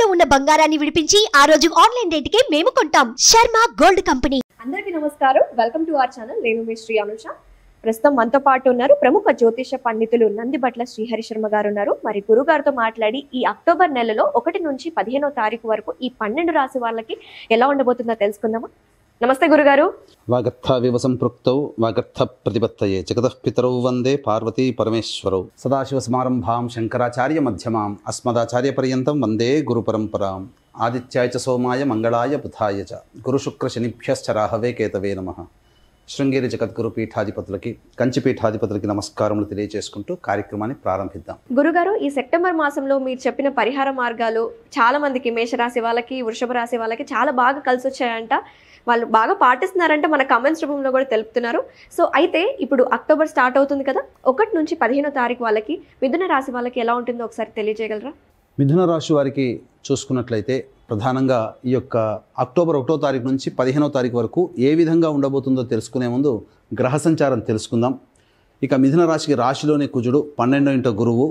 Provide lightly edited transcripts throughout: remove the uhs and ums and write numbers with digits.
తాకట్టులో ఉన్న బంగారాన్ని విడిపించి ఆ రోజు ఆన్లైన్ రేటుకే మేము కొంటాం. Sharma gold company. అందరికీ నమస్కారం. Welcome to our channel. నేను మీ శ్రీ అనుష. ప్రస్తుతం మనతో పాటు ఉన్నారు ప్రముఖ జ్యోతిష పండితులు నందిబట్ల శ్రీహరి శర్మ గారు ఉన్నారు. మరి గురుగారితో మాట్లాడి ఈ అక్టోబర్ నెలలో 1 నుంచి 15వ తారీఖు వరకు ఈ 12 రాశి వాళ్ళకి ఎలా ఉండబోతుందో తెలుసుకుందామా? నమస్తే గురుగారు. వాగర్థ సంపృక్తౌ వాగర్థ ప్రతిపత్తయే జగతః పితరౌ వందే పార్వతీ పరమేశ్వరౌ సదాశివ సమారంభాం శంకరాచార్య మధ్యమాం అస్మదాచార్య పర్యంతం వందే గురు పరంపరాం. ఆదిత్యాయ చ సోమాయ మంగళాయ బుధాయ చ గురు శుక్ర శనిభ్యశ్చ రాహవే కేతవే నమః. శృంగేరి జగద్గురు పీఠాధిపతులకి కంచి పీఠాధిపతులకి నమస్కారములు తెలియజేసుకుంటూ కార్యక్రమాన్ని ప్రారంభిద్దాం. గురుగారు, ఈ సెప్టెంబర్ మాసంలో మీరు చెప్పిన పరిహార మార్గాలు చాలా మందికి, మేషరాశి వాళ్ళకి, వృషభ రాశి వాళ్ళకి చాలా బాగా కలిసి వచ్చాయంట. వాళ్ళు బాగా పాటిస్తున్నారంటే మన కామెంట్స్ రూపంలో కూడా తెలుపుతున్నారు. సో అయితే ఇప్పుడు అక్టోబర్ స్టార్ట్ అవుతుంది కదా, 1 నుంచి 15వ తారీఖు వాళ్ళకి, మిథున రాశి వాళ్ళకి ఎలా ఉంటుందో ఒకసారి తెలియజేయగలరా? మిథున రాశి వారికి చూసుకున్నట్లయితే ప్రధానంగా ఈ యొక్క అక్టోబర్ 1వ తారీఖు నుంచి 15వ తారీఖు వరకు ఏ విధంగా ఉండబోతుందో తెలుసుకునే ముందు గ్రహ సంచారం తెలుసుకుందాం. ఇక మిథున రాశికి రాశిలోని కుజుడు, 12వ ఇంట గురువు,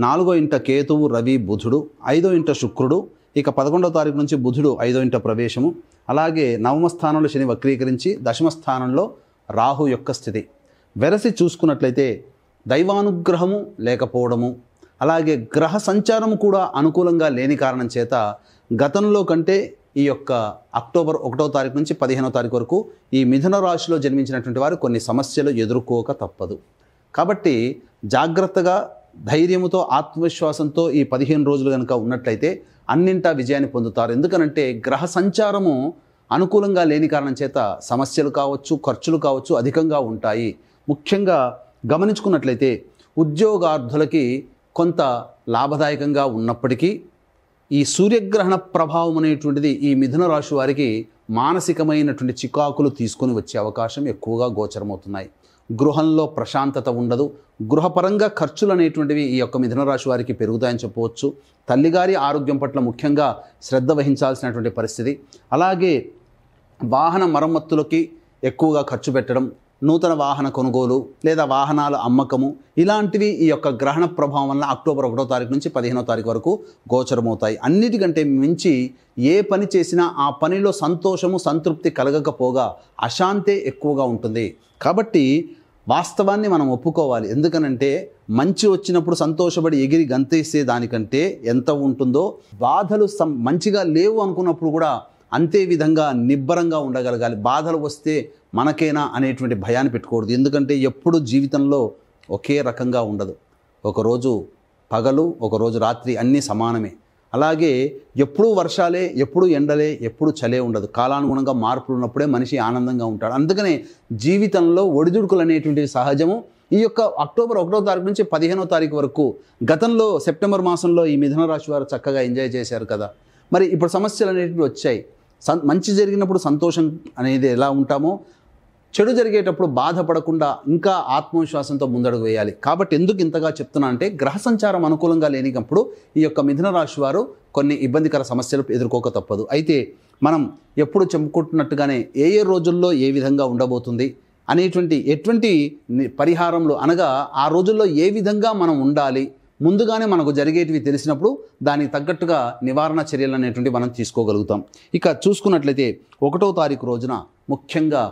4వ ఇంట కేతువు, రవి, బుధుడు, 5వ ఇంట శుక్రుడు, ఇక 11వ తారీఖు నుంచి బుధుడు 5వ ఇంట ప్రవేశము, అలాగే నవమ స్థానంలో శని వక్రీకరించి దశమ స్థానంలో రాహు యొక్క స్థితి. వెరసి చూసుకున్నట్లయితే దైవానుగ్రహము లేకపోవడము, అలాగే గ్రహ సంచారం కూడా అనుకూలంగా లేని కారణం చేత గతంలో కంటే ఈ యొక్క అక్టోబర్ 1వ తారీఖు నుంచి 15వ తారీఖు వరకు ఈ మిథున రాశిలో జన్మించినటువంటి వారు కొన్ని సమస్యలు ఎదుర్కోక తప్పదు. కాబట్టి జాగ్రత్తగా, ధైర్యముతో, ఆత్మవిశ్వాసంతో ఈ 15 రోజులు కనుక ఉన్నట్లయితే అన్నింటా విజయాన్ని పొందుతారు. ఎందుకనంటే గ్రహ సంచారము అనుకూలంగా లేని కారణం చేత సమస్యలు కావచ్చు, ఖర్చులు కావచ్చు అధికంగా ఉంటాయి. ముఖ్యంగా గమనించుకున్నట్లయితే ఉద్యోగార్థులకి కొంత లాభదాయకంగా ఉన్నప్పటికీ ఈ సూర్యగ్రహణ ప్రభావం అనేటువంటిది ఈ మిథున రాశి వారికి మానసికమైనటువంటి చికాకులు తీసుకొని వచ్చే అవకాశం ఎక్కువగా గోచరమవుతున్నాయి. గృహంలో ప్రశాంతత ఉండదు. గృహపరంగా ఖర్చులు అనేటువంటివి ఈ యొక్క మిథున రాశి వారికి పెరుగుతాయని చెప్పవచ్చు. తల్లిగారి ఆరోగ్యం పట్ల ముఖ్యంగా శ్రద్ధ వహించాల్సినటువంటి పరిస్థితి. అలాగే వాహన మరమ్మతులకి ఎక్కువగా ఖర్చు పెట్టడం, నూతన వాహన కొనుగోలు లేదా వాహనాల అమ్మకము, ఇలాంటివి ఈ యొక్క గ్రహణ ప్రభావం వల్ల అక్టోబర్ 1వ తారీఖు నుంచి 15వ తారీఖు వరకు గోచరమవుతాయి. అన్నిటికంటే మించి ఏ పని చేసినా ఆ పనిలో సంతోషము, సంతృప్తి కలగకపోగా అశాంతే ఎక్కువగా ఉంటుంది. కాబట్టి వాస్తవాన్ని మనం ఒప్పుకోవాలి. ఎందుకనంటే మంచి వచ్చినప్పుడు సంతోషపడి ఎగిరి గంతేసే దానికంటే ఎంత ఉంటుందో, బాధలు మంచిగా లేవు అనుకున్నప్పుడు కూడా అంతే విధంగా నిబ్బరంగా ఉండగలగాలి. బాధలు వస్తే మనకేనా అనేటువంటి భయాన్ని పెట్టుకోకూడదు. ఎందుకంటే ఎప్పుడు జీవితంలో ఒకే రకంగా ఉండదు. ఒకరోజు పగలు, ఒకరోజు రాత్రి అన్నీ సమానమే. అలాగే ఎప్పుడూ వర్షాలే, ఎప్పుడు ఎండలే, ఎప్పుడు చలే ఉండదు. కాలానుగుణంగా మార్పులు ఉన్నప్పుడే మనిషి ఆనందంగా ఉంటాడు. అందుకనే జీవితంలో ఒడిదుడుకులు అనేటువంటివి సహజము. ఈ యొక్క అక్టోబర్ 1వ తారీఖు నుంచి 15వ తారీఖు వరకు గతంలో సెప్టెంబర్ మాసంలో ఈ మిథున రాశి వారు చక్కగా ఎంజాయ్ చేశారు కదా. మరి ఇప్పుడు సమస్యలు అనేటివి వచ్చాయి. మంచి జరిగినప్పుడు సంతోషం అనేది ఎలా ఉంటామో, చెడు జరిగేటప్పుడు బాధపడకుండా ఇంకా ఆత్మవిశ్వాసంతో ముందడుగు వేయాలి. కాబట్టి ఎందుకు ఇంతగా చెప్తున్నా అంటే గ్రహ సంచారం అనుకూలంగా లేనికప్పుడు ఈ యొక్క మిథున రాశి వారు కొన్ని ఇబ్బందికర సమస్యలు ఎదుర్కోక తప్పదు. అయితే మనం ఎప్పుడు చెప్పుకుంటున్నట్టుగానే ఏ రోజుల్లో ఏ విధంగా ఉండబోతుంది అనేటువంటి ఎటువంటి పరిహారంలో, అనగా ఆ రోజుల్లో ఏ విధంగా మనం ఉండాలి, ముందుగానే మనకు జరిగేటివి తెలిసినప్పుడు దానికి తగ్గట్టుగా నివారణ చర్యలు అనేటువంటి మనం తీసుకోగలుగుతాం. ఇక చూసుకున్నట్లయితే 1వ తారీఖు రోజున ముఖ్యంగా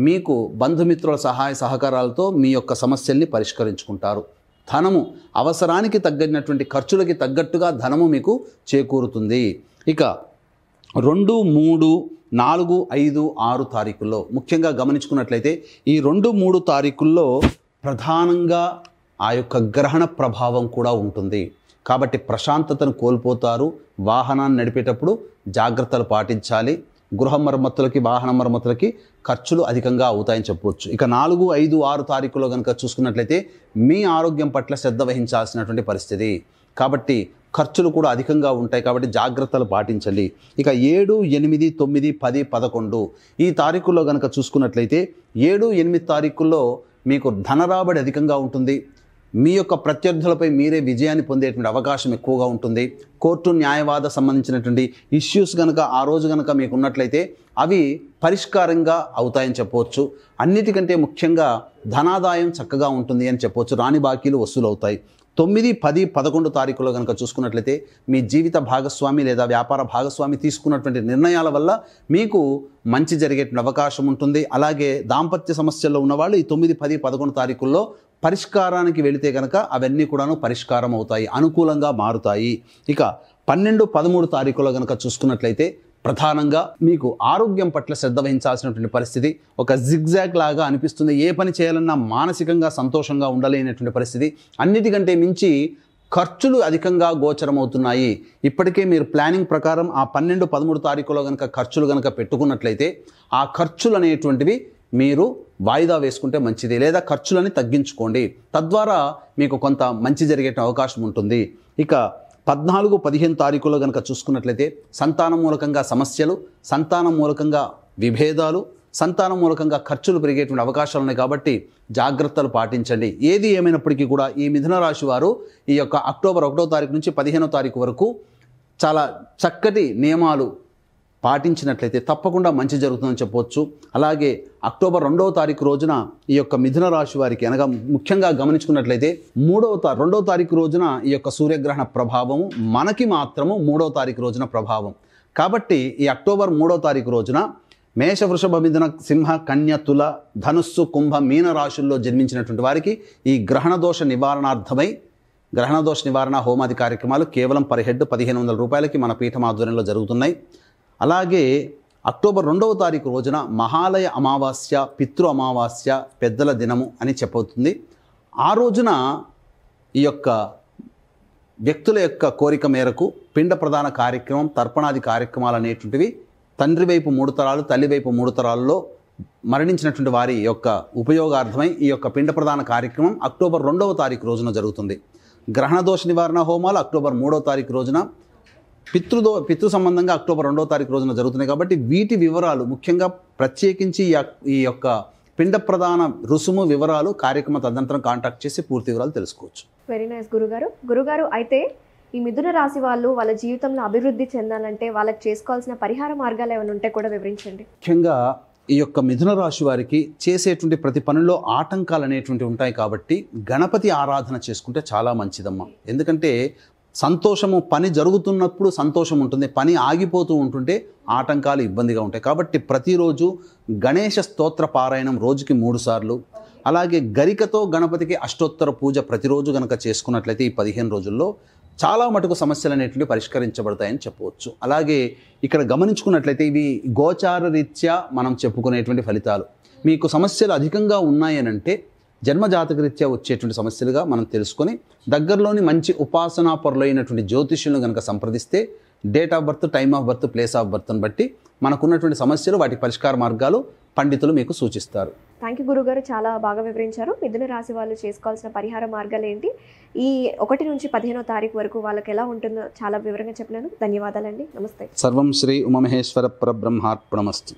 మీకు బంధుమిత్రుల సహాయ సహకారాలతో మీ యొక్క సమస్యల్ని పరిష్కరించుకుంటారు. ధనము అవసరానికి తగ్గినటువంటి ఖర్చులకి తగ్గట్టుగా ధనము మీకు చేకూరుతుంది. ఇక 2, 3, 4, 5, 6 తారీఖుల్లో ముఖ్యంగా గమనించుకున్నట్లయితే ఈ 2, 3 తారీఖుల్లో ప్రధానంగా ఆ యొక్క గ్రహణ ప్రభావం కూడా ఉంటుంది. కాబట్టి ప్రశాంతతను కోల్పోతారు. వాహనాన్ని నడిపేటప్పుడు జాగ్రత్తలు పాటించాలి. గృహ మరమ్మతులకి, వాహన మరమ్మతులకి ఖర్చులు అధికంగా అవుతాయని చెప్పవచ్చు. ఇక 4, 5, 6 తారీఖులో కనుక చూసుకున్నట్లయితే మీ ఆరోగ్యం పట్ల శ్రద్ధ వహించాల్సినటువంటి పరిస్థితి. కాబట్టి ఖర్చులు కూడా అధికంగా ఉంటాయి. కాబట్టి జాగ్రత్తలు పాటించాలి. ఇక 7, 8, 9, 10, 11 ఈ తారీఖుల్లో కనుక చూసుకున్నట్లయితే 7, 8 తారీఖుల్లో మీకు ధనరాబడి అధికంగా ఉంటుంది. మీ యొక్క ప్రత్యర్థులపై మీరే విజయాన్ని పొందేటువంటి అవకాశం ఎక్కువగా ఉంటుంది. కోర్టు న్యాయవాద సంబంధించినటువంటి ఇష్యూస్ కనుక ఆ రోజు కనుక మీకు ఉన్నట్లయితే అవి పరిష్కారంగా అవుతాయని చెప్పవచ్చు. అన్నిటికంటే ముఖ్యంగా ధనాదాయం చక్కగా ఉంటుంది అని చెప్పవచ్చు. రాని బాకీలు వసూలు అవుతాయి. 9, 10, 11 తారీఖులో కనుక చూసుకున్నట్లయితే మీ జీవిత భాగస్వామి లేదా వ్యాపార భాగస్వామి తీసుకున్నటువంటి నిర్ణయాల వల్ల మీకు మంచి జరిగేటువంటి అవకాశం ఉంటుంది. అలాగే దాంపత్య సమస్యల్లో ఉన్నవాళ్ళు ఈ 9, 10, 11 తారీఖుల్లో పరిష్కారానికి వెళితే కనుక అవన్నీ కూడాను పరిష్కారం అవుతాయి, అనుకూలంగా మారుతాయి. ఇక 12, 13 తారీఖులో కనుక చూసుకున్నట్లయితే ప్రధానంగా మీకు ఆరోగ్యం పట్ల శ్రద్ధ వహించాల్సినటువంటి పరిస్థితి, ఒక జిగ్జాగ్ లాగా అనిపిస్తుంది. ఏ పని చేయాలన్నా మానసికంగా సంతోషంగా ఉండలేనటువంటి పరిస్థితి. అన్నిటికంటే మించి ఖర్చులు అధికంగా గోచరమవుతున్నాయి. ఇప్పటికే మీరు ప్లానింగ్ ప్రకారం ఆ 12, 13 తారీఖులో కనుక ఖర్చులు కనుక పెట్టుకున్నట్లయితే ఆ ఖర్చులు అనేటువంటివి మీరు వాయిదా వేసుకుంటే మంచిది, లేదా ఖర్చులని తగ్గించుకోండి. తద్వారా మీకు కొంత మంచి జరిగే అవకాశం ఉంటుంది. ఇక 14, 15 తారీఖులో కనుక చూసుకున్నట్లయితే సంతానం మూలకంగా సమస్యలు, సంతానం మూలకంగా విభేదాలు, సంతానం మూలకంగా ఖర్చులు పెరిగేటువంటి అవకాశాలు ఉన్నాయి. కాబట్టి జాగ్రత్తలు పాటించండి. ఏది ఏమైనప్పటికీ కూడా ఈ మిథున రాశి వారు ఈ యొక్క అక్టోబర్ 1వ తారీఖు నుంచి 15వ తారీఖు వరకు చాలా చక్కటి నియమాలు పాటించినట్లయితే తప్పకుండా మంచి జరుగుతుందని చెప్పవచ్చు. అలాగే అక్టోబర్ 2వ తారీఖు రోజున ఈ యొక్క మిథున రాశి వారికి అనగా ముఖ్యంగా గమనించుకున్నట్లయితే 2వ తారీఖు రోజున ఈ యొక్క సూర్యగ్రహణ ప్రభావము మనకి మాత్రము 3వ తారీఖు రోజున ప్రభావం. కాబట్టి ఈ అక్టోబర్ 3వ తారీఖు రోజున మేష, వృషభ, మిథున, సింహ, కన్య, తుల, ధనుస్సు, కుంభ, మీన రాశుల్లో జన్మించినటువంటి వారికి ఈ గ్రహణ దోష నివారణార్థమై గ్రహణ దోష నివారణ హోమాది కార్యక్రమాలు కేవలం పర్ హెడ్ 1500 రూపాయలకి మన పీఠం ఆధ్వర్యంలో జరుగుతున్నాయి. అలాగే అక్టోబర్ 2వ తారీఖు రోజున మహాలయ అమావాస్య, పితృ అమావాస్య, పెద్దల దినము అని చెప్పవుతుంది. ఆ రోజున ఈ యొక్క వ్యక్తుల యొక్క కోరిక మేరకు పిండ ప్రదాన కార్యక్రమం, తర్పణాది కార్యక్రమాలు అనేటువంటివి తండ్రి వైపు 3 తరాలు, తల్లి వైపు 3 తరాల్లో మరణించినటువంటి వారి యొక్క ఉపయోగార్థమై ఈ యొక్క పిండ ప్రదాన కార్యక్రమం అక్టోబర్ 2వ తారీఖు రోజున జరుగుతుంది. గ్రహణ దోష నివారణ హోమాలు అక్టోబర్ 3వ తారీఖు రోజున, పితృ సంబంధంగా అక్టోబర్ 2వ తారీఖు రోజున జరుగుతున్నాయి. కాబట్టి వీటి వివరాలు ముఖ్యంగా ప్రత్యేకించి ఈ యొక్క పిండ ప్రదాన రుసుము వివరాలు కార్యక్రమ తదనంతరం కాంటాక్ట్ చేసి పూర్తి వివరాలు తెలుసుకోవచ్చు. వెరీ నైస్ గురుగారు. అయితే ఈ మిథున రాశి వాళ్ళు వాళ్ళ జీవితంలో అభివృద్ధి చెందాలంటే వాళ్ళకి చేసుకోవాల్సిన పరిహార మార్గాలు ఏమైనా ఉంటే కూడా వివరించండి. ముఖ్యంగా ఈ యొక్క మిథున రాశి వారికి చేసేటువంటి ప్రతి పనిలో ఆటంకాలు అనేటువంటివి ఉంటాయి. కాబట్టి గణపతి ఆరాధన చేసుకుంటే చాలా మంచిదమ్మా. ఎందుకంటే సంతోషము, పని జరుగుతున్నప్పుడు సంతోషం ఉంటుంది, పని ఆగిపోతూ ఉంటుంటే ఆటంకాలు ఇబ్బందిగా ఉంటాయి. కాబట్టి ప్రతిరోజు గణేష స్తోత్ర పారాయణం రోజుకి 3 సార్లు, అలాగే గరికతో గణపతికి అష్టోత్తర పూజ ప్రతిరోజు కనుక చేసుకున్నట్లయితే ఈ 15 రోజుల్లో చాలా మటుకు సమస్యలు అనేటువంటివి పరిష్కరించబడతాయని చెప్పవచ్చు. అలాగే ఇక్కడ గమనించుకున్నట్లయితే ఇవి గోచార రీత్యా మనం చెప్పుకునేటువంటి ఫలితాలు. మీకు సమస్యలు అధికంగా ఉన్నాయనంటే జన్మజాతక రీత్యా వచ్చేటువంటి సమస్యలుగా మనం తెలుసుకొని దగ్గరలోని మంచి ఉపాసనా పరులైనటువంటి జ్యోతిష్యులను కనుక సంప్రదిస్తే date of birth, time of birth, place of బర్త్ని బట్టి మనకున్నటువంటి సమస్యలు, వాటి పరిష్కార మార్గాలు పండితులు మీకు సూచిస్తారు. థ్యాంక్ యూ గురుగారు, చాలా బాగా వివరించారు. మిథున రాశి వాళ్ళు చేసుకోవాల్సిన పరిహార మార్గాలు ఏంటి, ఈ 1 నుంచి 15వ తారీఖు వరకు వాళ్ళకి ఎలా ఉంటుందో చాలా వివరంగా చెప్పినాను. ధన్యవాదాలండి. నమస్తే. సర్వం శ్రీ ఉమామహేశ్వర పరబ్రహ్మార్పణమస్తు.